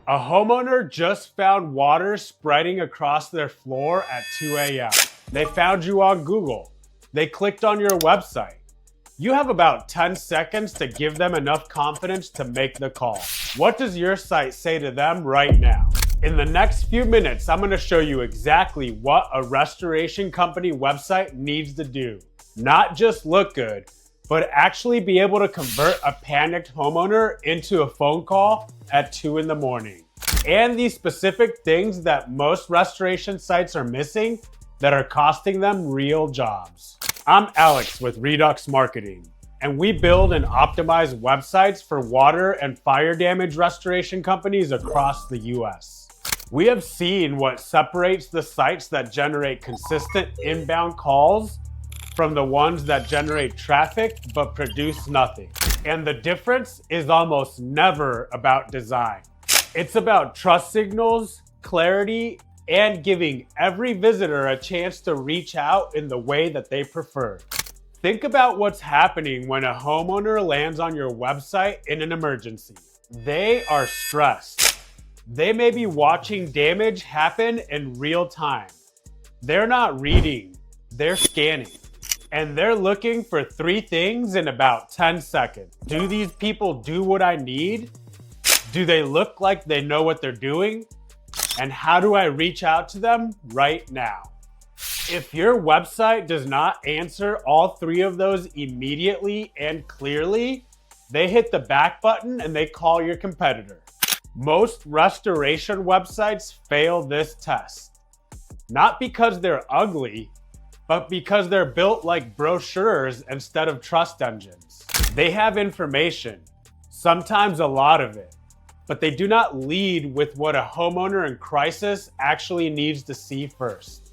A homeowner just found water spreading across their floor at 2 a.m. They found you on Google. They clicked on your website. You have about 10 seconds to give them enough confidence to make the call. What does your site say to them right now? In the next few minutes, I'm going to show you exactly what a restoration company website needs to do. Not just look good, but actually be able to convert a panicked homeowner into a phone call at 2 in the morning. And these specific things that most restoration sites are missing that are costing them real jobs. I'm Alex with Redux Marketing, and we build and optimize websites for water and fire damage restoration companies across the US. We have seen what separates the sites that generate consistent inbound calls from the ones that generate traffic but produce nothing. And the difference is almost never about design. It's about trust signals, clarity, and giving every visitor a chance to reach out in the way that they prefer. Think about what's happening when a homeowner lands on your website in an emergency. They are stressed. They may be watching damage happen in real time. They're not reading, they're scanning. And they're looking for 3 things in about 10 seconds. Do these people do what I need? Do they look like they know what they're doing? And how do I reach out to them right now? If your website does not answer all 3 of those immediately and clearly, they hit the back button and they call your competitor. Most restoration websites fail this test. Not because they're ugly, but because they're built like brochures instead of trust engines. They have information, sometimes a lot of it, but they do not lead with what a homeowner in crisis actually needs to see first.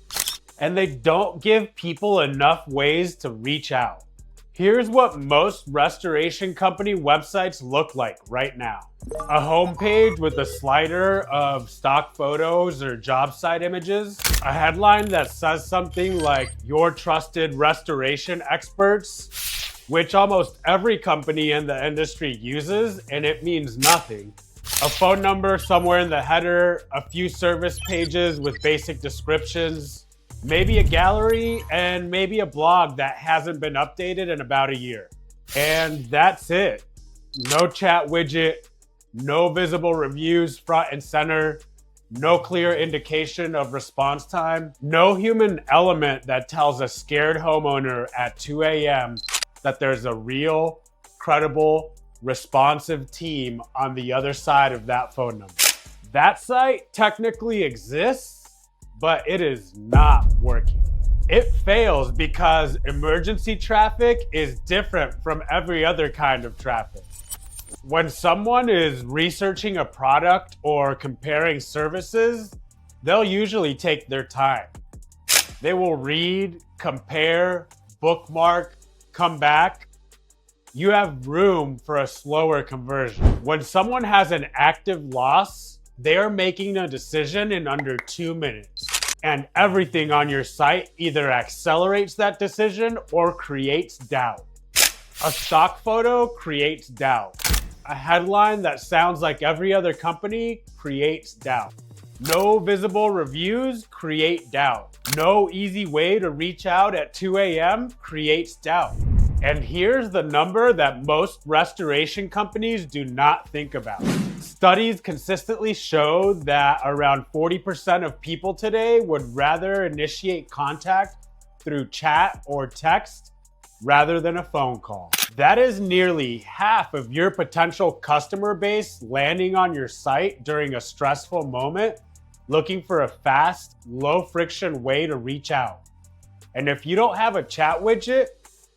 And they don't give people enough ways to reach out. Here's what most restoration company websites look like right now. A homepage with a slider of stock photos or job site images. A headline that says something like, "Your trusted restoration experts," which almost every company in the industry uses, and it means nothing. A phone number somewhere in the header, a few service pages with basic descriptions, maybe a gallery, and maybe a blog that hasn't been updated in about a year. And that's it. No chat widget, no visible reviews front and center, no clear indication of response time, no human element that tells a scared homeowner at 2 a.m. that there's a real, credible, responsive team on the other side of that phone number. That site technically exists, but it is not working. It fails because emergency traffic is different from every other kind of traffic. When someone is researching a product or comparing services, they'll usually take their time. They will read, compare, bookmark, come back. You have room for a slower conversion. When someone has an active loss, they're making a decision in under 2 minutes. And everything on your site either accelerates that decision or creates doubt. A stock photo creates doubt. A headline that sounds like every other company creates doubt. No visible reviews create doubt. No easy way to reach out at 2 a.m. creates doubt. And here's the number that most restoration companies do not think about. Studies consistently show that around 40% of people today would rather initiate contact through chat or text rather than a phone call. That is nearly half of your potential customer base landing on your site during a stressful moment, looking for a fast, low-friction way to reach out. And if you don't have a chat widget,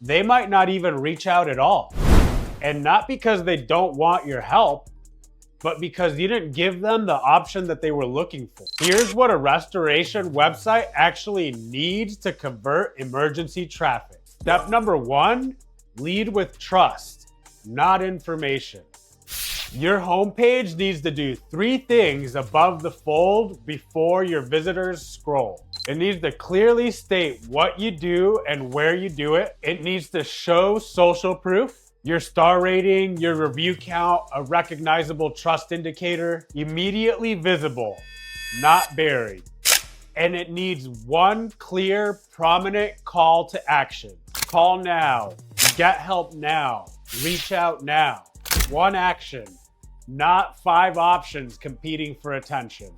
they might not even reach out at all. And not because they don't want your help, but because you didn't give them the option that they were looking for. Here's what a restoration website actually needs to convert emergency traffic. Step number 1, lead with trust, not information. Your homepage needs to do 3 things above the fold before your visitors scroll. It needs to clearly state what you do and where you do it. It needs to show social proof. Your star rating, your review count, a recognizable trust indicator, immediately visible, not buried. And it needs one clear, prominent call to action. Call now, get help now, reach out now. One action, not 5 options competing for attention.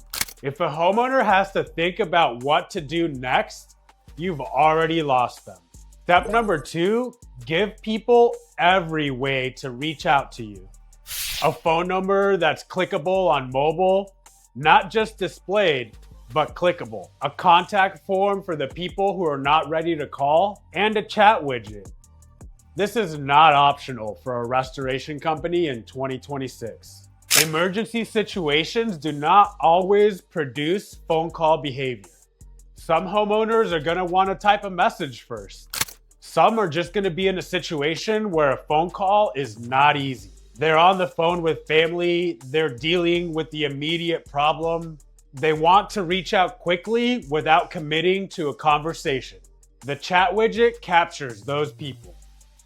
If a homeowner has to think about what to do next, you've already lost them. Step number 2, give people every way to reach out to you. A phone number that's clickable on mobile, not just displayed, but clickable. A contact form for the people who are not ready to call, and a chat widget. This is not optional for a restoration company in 2026. Emergency situations do not always produce phone call behavior. Some homeowners are going to want to type a message first. Some are just going to be in a situation where a phone call is not easy. They're on the phone with family, they're dealing with the immediate problem. They want to reach out quickly without committing to a conversation. The chat widget captures those people.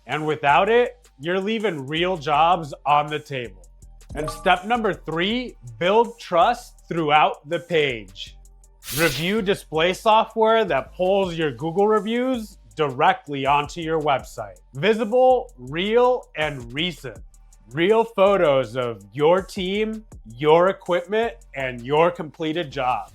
And without it, you're leaving real jobs on the table. And step number 3, build trust throughout the page. Review display software that pulls your Google reviews directly onto your website. Visible, real, and recent. Real photos of your team, your equipment, and your completed jobs,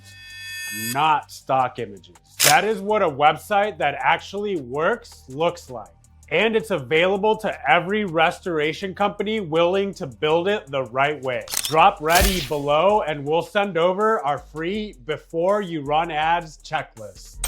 not stock images. That is what a website that actually works looks like. And it's available to every restoration company willing to build it the right way. Drop ready below and we'll send over our free before you run ads checklist.